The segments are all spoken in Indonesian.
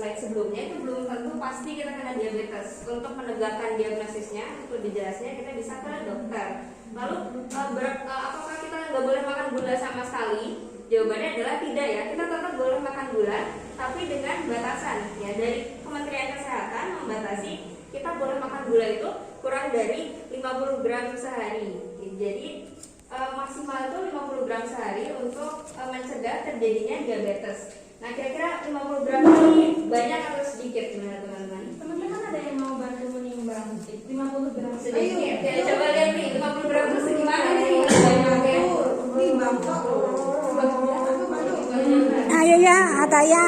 slide sebelumnya itu belum tentu pasti kita kena diabetes. Untuk menegakkan diagnosisnya, untuk dijelasnya kita bisa ke dokter. Lalu apakah kita nggak boleh makan gula sama sekali? Jawabannya adalah tidak ya. Kita tetap boleh makan gula, tapi dengan batasan. Ya, dari Kementerian Kesehatan membatasi kita boleh makan gula itu kurang dari 50 gram sehari. Jadi maksimal itu 50 gram sehari untuk mencegah terjadinya diabetes. Nah, kira-kira 50 gram ini banyak atau sedikit gimana teman-teman? Teman-teman ada yang mau bantu menimbang 50 gram? Sedikit. Ya, coba lihat nih 50 gram itu segimana nih? Banyaknya. Timbang kok. Ayo ya, Ataya.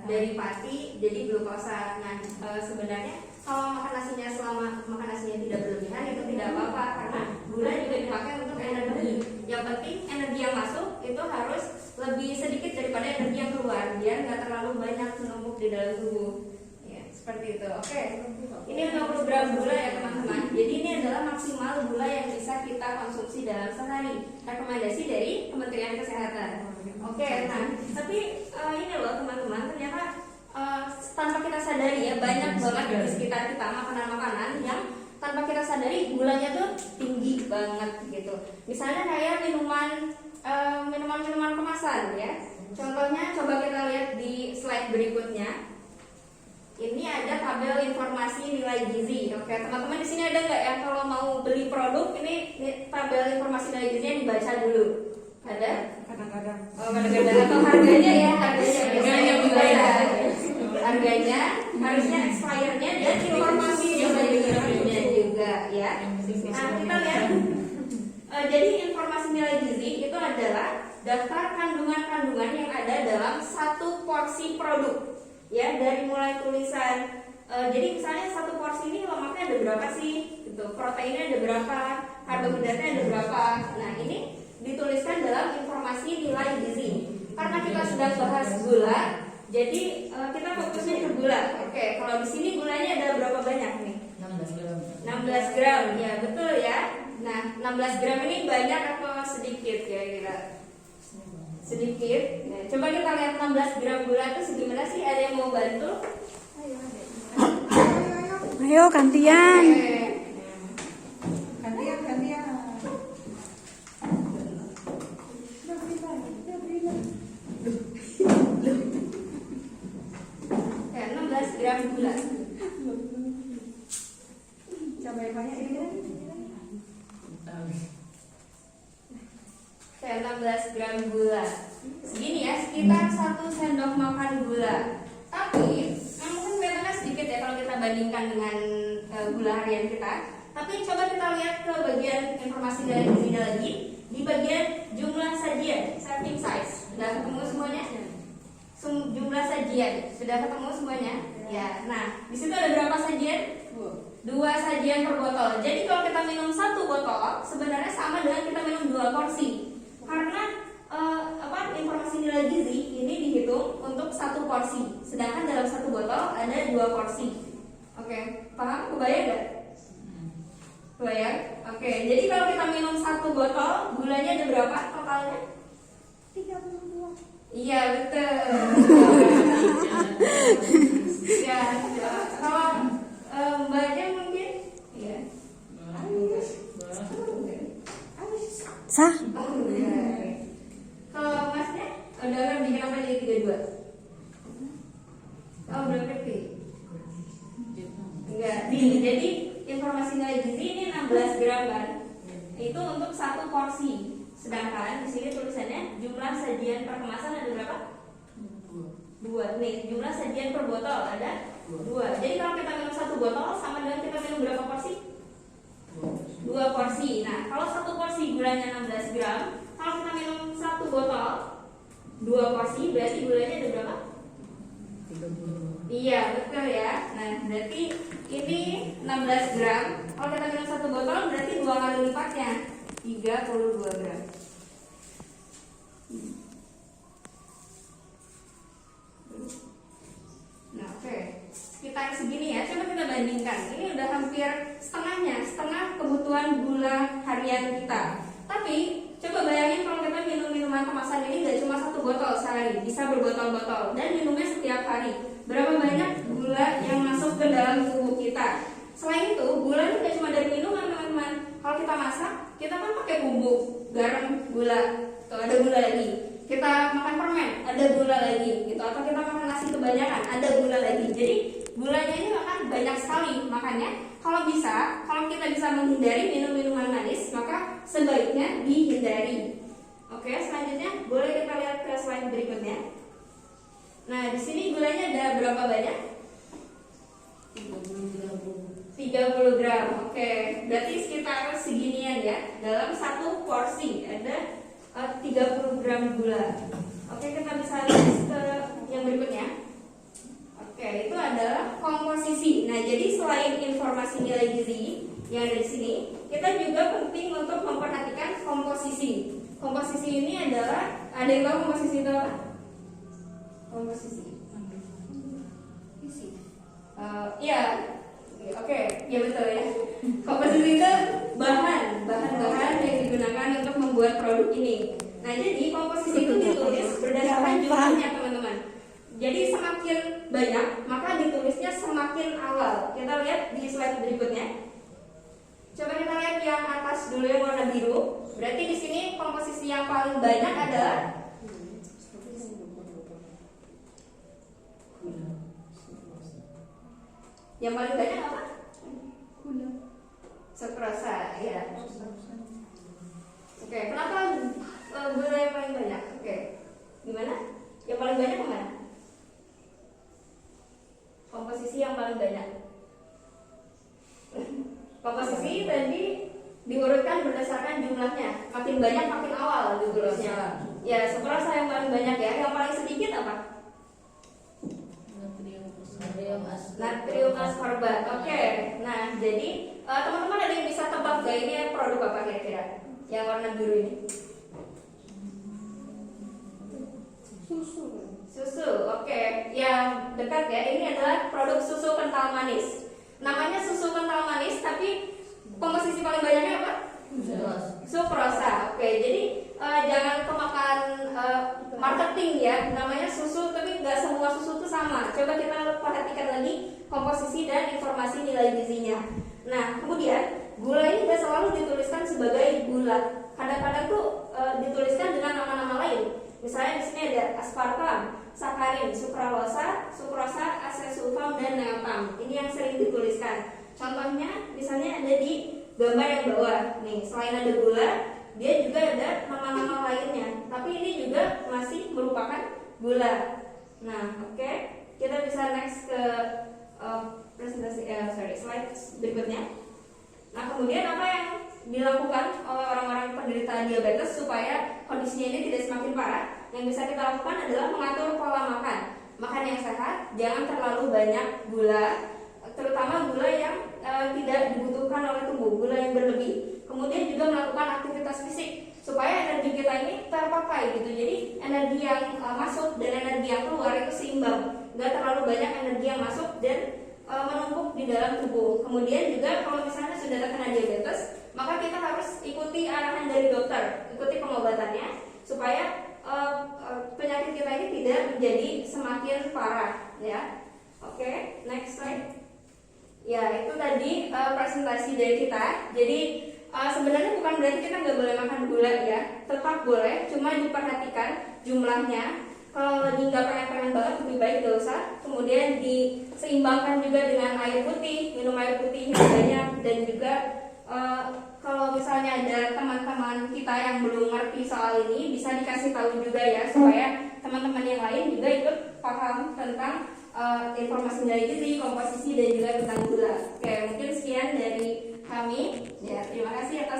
Dari pati jadi glukosa. Nah, sebenarnya kalau makan nasinya selama makan nasinya tidak berlebihan itu tidak apa-apa karena gula juga dipakai untuk energi. Yang penting energi yang masuk itu harus lebih sedikit daripada energi yang keluar biar nggak terlalu banyak menumpuk di dalam tubuh. Ya, seperti itu. Oke. Ini 50 gram gula ya teman-teman. Jadi ini adalah maksimal gula yang bisa kita konsumsi dalam sehari. Rekomendasi dari Kementerian Kesehatan. Oke, nah tapi ini loh teman-teman, ternyata tanpa kita sadari ya banyak banget di sekitar kita makanan-makanan yang tanpa kita sadari gulanya tuh tinggi banget gitu. Misalnya kayak minuman kemasan ya. Contohnya coba kita lihat di slide berikutnya. Ini ada tabel informasi nilai gizi. Oke, teman-teman di sini ada nggak yang kalau mau beli produk ini tabel informasi nilai gizinya dibaca dulu? Ada? Kadang-kadang. Oh, kadang-kadang atau harganya ya, harganya harganya harusnya expirednya dan informasi nilai gizinya juga ya. Nah, kita lihat. Jadi informasi nilai gizi itu adalah daftar kandungan-kandungan yang ada dalam satu porsi produk. Ya, dari mulai tulisan jadi misalnya satu porsi ini lemaknya ada berapa sih gitu, proteinnya ada berapa, karbohidratnya ada berapa. Nah, ini dituliskan dalam informasi nilai gizi. Karena kita sedang bahas gula, jadi kita fokusnya ke gula. Oke, kalau di sini gulanya ada berapa banyak nih? 16 gram. 16 gram, ya betul ya. Nah, 16 gram ini banyak atau sedikit kira-kira? Sedikit. Nah, coba kita lihat 16 gram gula itu segimana sih? Ada yang mau bantu? Ayo gantian. Gantian. Ya, 16 gram gula. Coba yang banyak ini. Kayak 16 gram gula. Segini ya, sekitar 1 sendok makan gula. Tapi mungkin kelihatannya sedikit ya kalau kita bandingkan dengan gula harian kita. Tapi coba kita lihat ke bagian informasi dari gizinya lagi. Di bagian jumlah sajian, serving size. Sudah ketemu semuanya? Jumlah sajian sudah ketemu semuanya? Ya. Nah, di situ ada berapa sajian? 2 sajian per botol. Jadi kalau kita minum 1 botol, sebenarnya sama dengan kita minum 2 porsi. Karena informasi nilai gizi ini dihitung untuk 1 porsi, sedangkan dalam 1 botol ada 2 porsi. Oke, paham? Kebayang nggak? Kebayang? Oke, jadi kalau kita minum 1 botol, gulanya ada berapa totalnya? 32. Iya, betul. Ya, kalau mbaknya mungkin? Iya. Sah. Kalau masnya udah ngerti kenapa jadi 32? Oh, belum ngerti. Enggak. Jadi informasi nilai gizi ini 16 gram kan? Itu untuk 1 porsi. Sedangkan kan di sini tulisannya jumlah sajian per kemasan ada berapa? 2. Nih, jumlah sajian per botol ada 2. Jadi kalau kita minum 1 botol sama dengan kita minum berapa porsi? 2 porsi. Nah, kalau 1 porsi gulanya 16 gram, kalau kita minum 1 botol 2 porsi, berarti gulanya ada berapa? 30. Iya, betul ya. Nah, berarti ini 16 gram. Kalau kita minum 1 botol berarti 2 kali lipatnya, 32 gram. Nah, oke. Sekitar segini ya. Coba kita bandingkan. Ini udah hampir setengahnya, setengah kebutuhan gula harian kita. Tapi coba bayangin kalau kita minum minuman kemasan ini nggak cuma 1 botol sehari, bisa berbotol-botol dan minumnya setiap hari. Berapa banyak gula yang masuk ke dalam tubuh kita? Selain itu, gula itu nggak cuma dari minuman, teman-teman. Kalau kita masak, kita kan pakai bumbu, garam, gula, tuh ada gula lagi. Kita makan permen, ada gula lagi, gitu. Atau kita makan nasi kebanyakan, ada gula lagi. Jadi gulanya ini makan banyak sekali. Makanya kalau kita bisa menghindari minum minuman manis, maka sebaiknya dihindari. Oke, selanjutnya boleh kita lihat ke slide berikutnya. Nah, di sini gulanya ada berapa banyak? 30 gram. Oke, berarti sekitar seginian ya. Dalam 1 porsi ada 30 gram gula. Oke, kita bisa lihat ke yang berikutnya. Oke, itu adalah komposisi. Nah, jadi selain informasi nilai gizi yang ada di sini, kita juga penting untuk memperhatikan komposisi. Komposisi ini adalah, ada yang tahu komposisi itu apa? Komposisi. Iya. Oke, ya betul ya. Komposisi itu bahan-bahan yang digunakan untuk membuat produk ini. Nah, jadi komposisi itu ditulis berdasarkan jumlahnya, teman-teman. Jadi semakin banyak, maka ditulisnya semakin awal. Kita lihat di slide berikutnya. Coba kita lihat yang atas dulu yang warna biru. Berarti di sini komposisi yang paling banyak adalah yang paling banyak apa? Gula. Sukrosa, ya. Oke, kenapa gula yang paling banyak? Oke, gimana? Yang paling banyak mana? Komposisi yang paling banyak. Komposisi tadi diurutkan berdasarkan jumlahnya. Makin banyak makin awal ditulisnya. Ya, sukrosa yang paling banyak ya. Yang paling sedikit apa? Natrium ascorbat. Oke. Nah, jadi teman-teman ada yang bisa tebak gak ini produk apa kira-kira? Yang warna biru ini? Susu. Oke. Yang dekat ya. Ini adalah produk susu kental manis. Namanya susu kental manis, tapi komposisi paling banyaknya apa? Sukrosa. Oke. Jadi jangan kemakan marketing ya, namanya susu tapi nggak semua susu itu sama. Coba kita perhatikan lagi komposisi dan informasi nilai gizinya. Nah, kemudian gula ini nggak selalu dituliskan sebagai gula. Kadang-kadang tuh dituliskan dengan nama-nama lain. Misalnya di sini ada aspartam, sakarin, sukralosa, sukrosa, asesulfam, dan neotam. Ini yang sering dituliskan. Contohnya misalnya ada di gambar yang bawah. Nih, selain ada gula, dia juga ada nama-nama lainnya, tapi ini juga masih merupakan gula. Nah, oke, kita bisa next ke slide berikutnya. Nah, kemudian apa yang dilakukan oleh orang-orang penderita diabetes supaya kondisinya ini tidak semakin parah? Yang bisa kita lakukan adalah mengatur pola makan. Makan yang sehat, jangan terlalu banyak gula, terutama gula yang tidak dibutuhkan oleh tubuh, gula yang berlebih. Kemudian juga melakukan aktivitas fisik supaya energi kita ini terpakai gitu. Jadi energi yang masuk dan energi yang keluar itu seimbang, nggak terlalu banyak energi yang masuk dan menumpuk di dalam tubuh. Kemudian juga kalau misalnya sudah terkena diabetes, maka kita harus ikuti arahan dari dokter, ikuti pengobatannya supaya penyakit kita ini tidak menjadi semakin parah ya. Oke, next slide. Ya, itu tadi presentasi dari kita. Jadi sebenarnya bukan berarti kita nggak boleh makan gula ya, tetap boleh, cuma diperhatikan jumlahnya. Kalau lagi nggak pengen banget, lebih baik nggak usah. Kemudian diseimbangkan juga dengan air putih, minum air putih yang banyak, dan juga kalau misalnya ada teman-teman kita yang belum ngerti soal ini, bisa dikasih tahu juga ya, supaya teman-teman yang lain juga ikut paham tentang informasi nilai gizi, komposisi, dan juga tentang gula. Oke, mungkin sekian dari kami. Ya, terima kasih atas